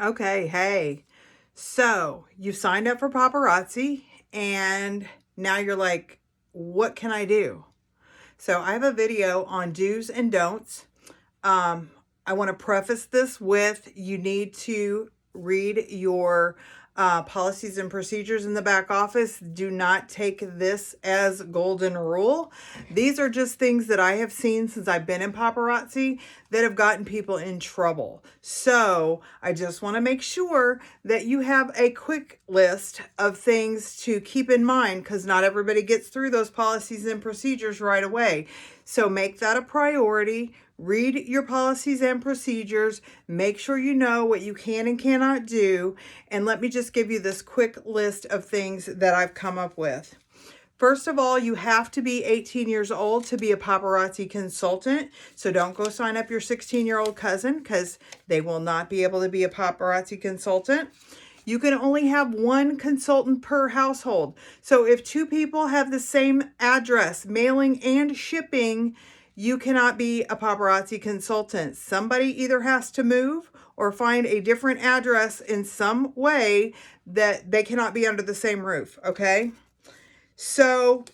Okay, hey. So you signed up for Paparazzi and now you're like, what can I do? So I have a video on do's and don'ts. Um, I want to preface this with you need to read your policies and procedures in the back office. Do not take this as golden rule. These are just things that I have seen since I've been in paparazzi that have gotten people in trouble. So I just want to make sure that you have a quick list of things to keep in mind because not everybody gets through those policies and procedures right away. So make that a priority. Read your policies and procedures. Make sure you know what you can and cannot do. And let me just give you this quick list of things that I've come up with. First of all, you have to be 18 years old to be a paparazzi consultant. So don't go sign up your 16-year-old cousin because they will not be able to be a paparazzi consultant. You can only have one consultant per household. So if two people have the same address, mailing and shipping, you cannot be a paparazzi consultant. Somebody either has to move or find a different address in some way that they cannot be under the same roof, okay? So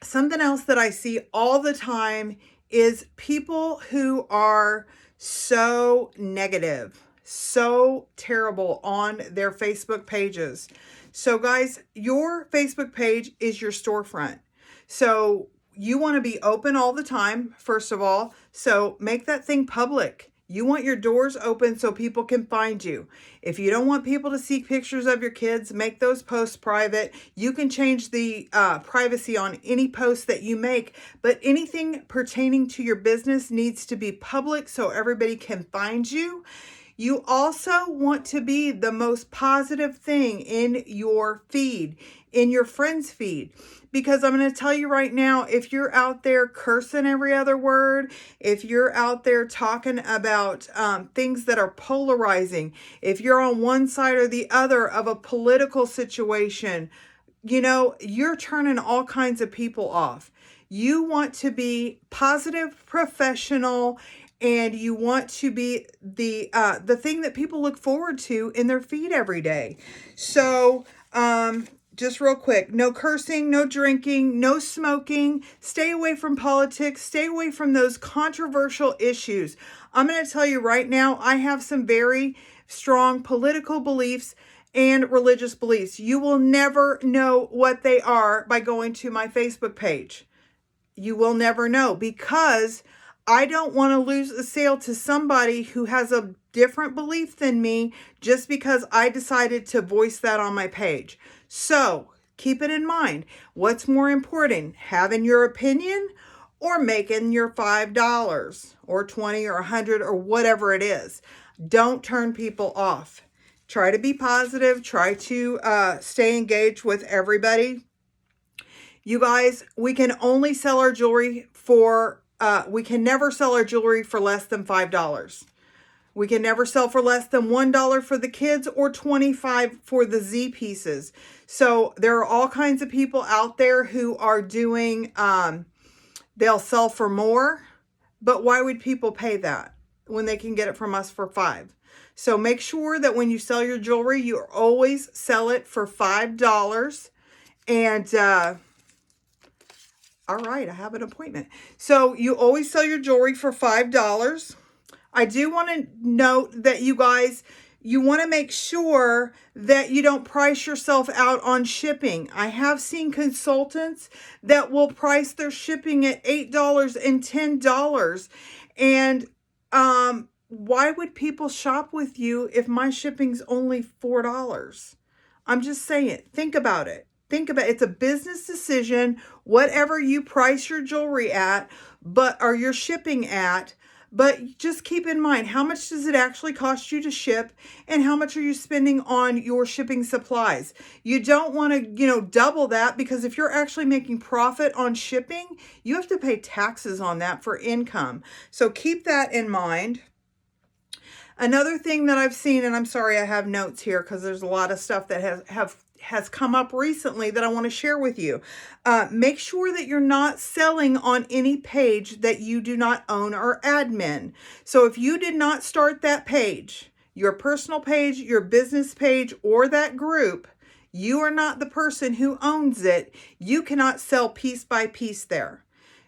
something else that I see all the time is people who are so negative, so terrible on their Facebook pages. So guys, your Facebook page is your storefront. So you want to be open all the time, first of all. So make that thing public. You want your doors open so people can find you. If you don't want people to see pictures of your kids, make those posts private. You can change the privacy on any post that you make, but anything pertaining to your business needs to be public so everybody can find you. You also want to be the most positive thing in your feed, in your friends' feed. Because I'm going to tell you right now, if you're out there cursing every other word, if you're out there talking about things that are polarizing, if you're on one side or the other of a political situation, you know, you're turning all kinds of people off. You want to be positive, professional, and you want to be the thing that people look forward to in their feed every day. So, just real quick, no cursing, no drinking, no smoking, stay away from politics, stay away from those controversial issues. I'm going to tell you right now, I have some very strong political beliefs and religious beliefs. You will never know what they are by going to my Facebook page. You will never know because I don't want to lose a sale to somebody who has a different belief than me just because I decided to voice that on my page. So keep it in mind. What's more important, having your opinion or making your $5 or $20 or $100 or whatever it is? Don't turn people off. Try to be positive. Try to stay engaged with everybody. You guys, we can only sell our jewelry for, we can never sell our jewelry for less than $5. We can never sell for less than $1 for the kids or $25 for the Z pieces. So there are all kinds of people out there who are doing, they'll sell for more, but why would people pay that when they can get it from us for $5? So make sure that when you sell your jewelry, you always sell it for $5. And, all right, I have an appointment. So you always sell your jewelry for $5. I do want to note that you guys, you want to make sure that you don't price yourself out on shipping. I have seen consultants that will price their shipping at $8 and $10. And why would people shop with you if my shipping's only $4? I'm just saying, think about it. Think about it. It's a business decision, whatever you price your jewelry at, or your shipping at. But just keep in mind, how much does it actually cost you to ship and how much are you spending on your shipping supplies? You don't want to, double that because if you're actually making profit on shipping, you have to pay taxes on that for income. So keep that in mind. Another thing that I've seen, and I'm sorry I have notes here because there's a lot of stuff that has come up recently that I want to share with you. Make sure that you're not selling on any page that you do not own or admin. So if you did not start that page, your personal page, your business page, or that group, you are not the person who owns it. You cannot sell piece by piece there.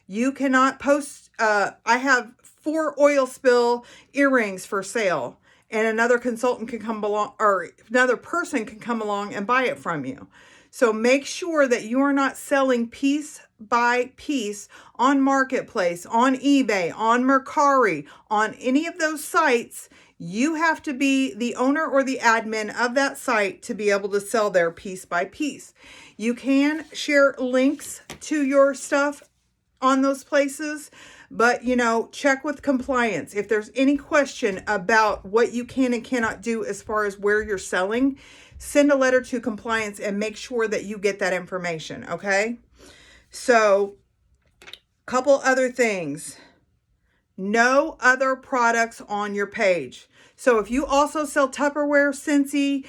You cannot post, I have 4 oil spill earrings for sale, and another consultant can come along, or another person can come along and buy it from you. So make sure that you are not selling piece by piece on Marketplace, on eBay, on Mercari, on any of those sites. You have to be the owner or the admin of that site to be able to sell there piece by piece. You can share links to your stuff on those places, but check with compliance. If there's any question about what you can and cannot do as far as where you're selling, send a letter to compliance and make sure that you get that information, okay? So, couple other things. No other products on your page. So if you also sell Tupperware, Scentsy,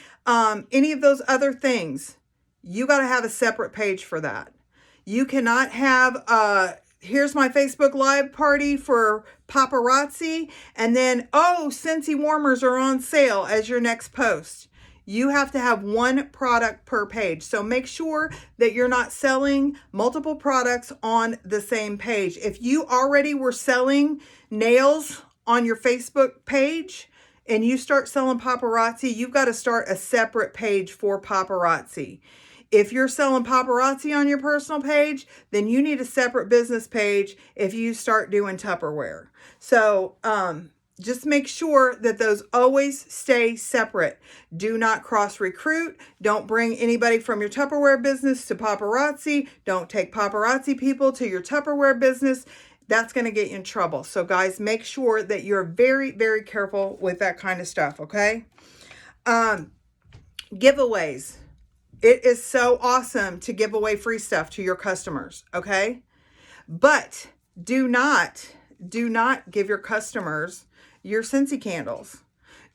any of those other things, you got to have a separate page for that. You cannot have, here's my Facebook Live party for Paparazzi, and then, oh, Scentsy warmers are on sale as your next post. You have to have one product per page. So make sure that you're not selling multiple products on the same page. If you already were selling nails on your Facebook page and you start selling Paparazzi, you've got to start a separate page for Paparazzi. If you're selling Paparazzi on your personal page, then you need a separate business page if you start doing Tupperware. So, just make sure that those always stay separate. Do not cross recruit. Don't bring anybody from your Tupperware business to Paparazzi. Don't take Paparazzi people to your Tupperware business. That's going to get you in trouble. So guys, make sure that you're very, very careful with that kind of stuff, okay? Giveaways. It is so awesome to give away free stuff to your customers, okay? But do not give your customers your Scentsy candles.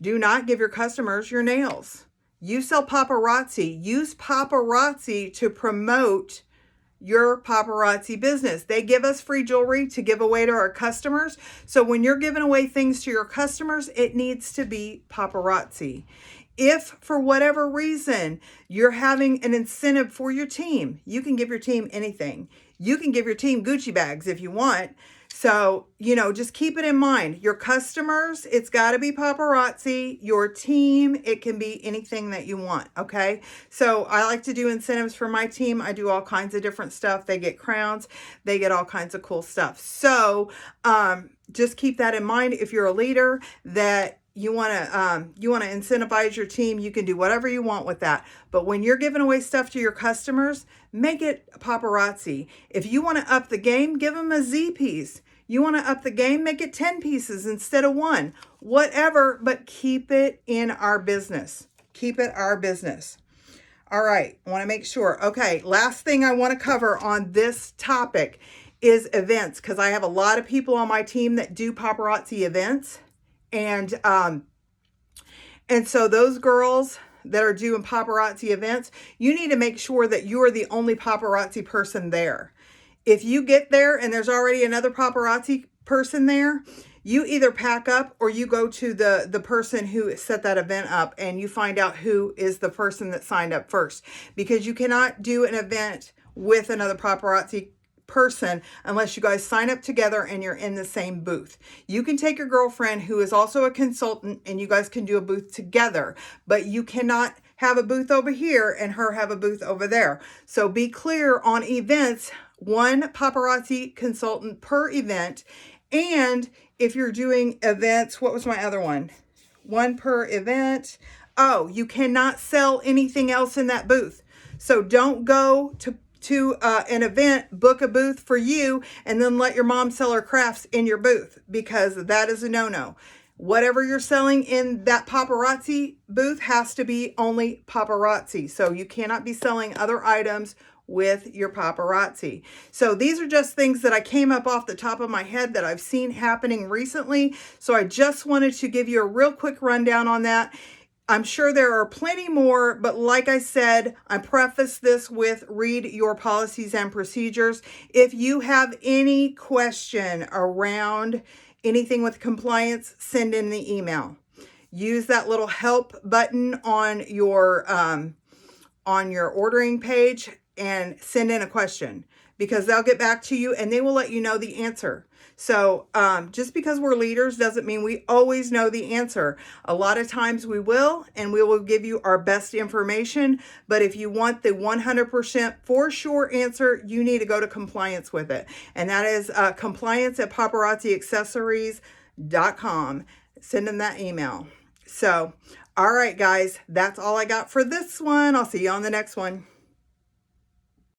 Do not give your customers your nails. You sell Paparazzi. Use Paparazzi to promote your Paparazzi business. They give us free jewelry to give away to our customers. So when you're giving away things to your customers, it needs to be Paparazzi. If for whatever reason you're having an incentive for your team, you can give your team anything. You can give your team Gucci bags if you want. So, just keep it in mind. Your customers, it's got to be Paparazzi. Your team, it can be anything that you want, okay? So, I like to do incentives for my team. I do all kinds of different stuff. They get crowns. They get all kinds of cool stuff. So, just keep that in mind. If you're a leader that you want to incentivize your team, you can do whatever you want with that. But when you're giving away stuff to your customers, make it Paparazzi. If you want to up the game, give them a Z piece. You want to up the game, make it 10 pieces instead of 1. Whatever, but keep it in our business. Keep it our business. All right, I want to make sure. Okay, last thing I want to cover on this topic is events, because I have a lot of people on my team that do Paparazzi events. And so those girls that are doing Paparazzi events, you need to make sure that you are the only Paparazzi person there. If you get there and there's already another Paparazzi person there, you either pack up or you go to the person who set that event up and you find out who is the person that signed up first. Because you cannot do an event with another Paparazzi person unless you guys sign up together and you're in the same booth. You can take your girlfriend who is also a consultant and you guys can do a booth together, but you cannot have a booth over here and her have a booth over there. So be clear on events, 1 Paparazzi consultant per event. And if you're doing events, what was my other one? 1 per event. Oh, you cannot sell anything else in that booth. So don't go to an event, book a booth for you, and then let your mom sell her crafts in your booth, because that is a no-no. Whatever you're selling in that Paparazzi booth has to be only Paparazzi. So you cannot be selling other items with your Paparazzi. So these are just things that I came up off the top of my head that I've seen happening recently. So I just wanted to give you a real quick rundown on that. I'm sure there are plenty more, but like I said, I preface this with read your policies and procedures. If you have any question around anything with compliance, send in the email. use that little help button on your ordering page and send in a question, because they'll get back to you and they will let you know the answer. So just because we're leaders doesn't mean we always know the answer. A lot of times we will, and we will give you our best information. But if you want the 100% for sure answer, you need to go to compliance with it. And that is compliance@paparazziaccessories.com. Send them that email. So, all right, guys, that's all I got for this one. I'll see you on the next one.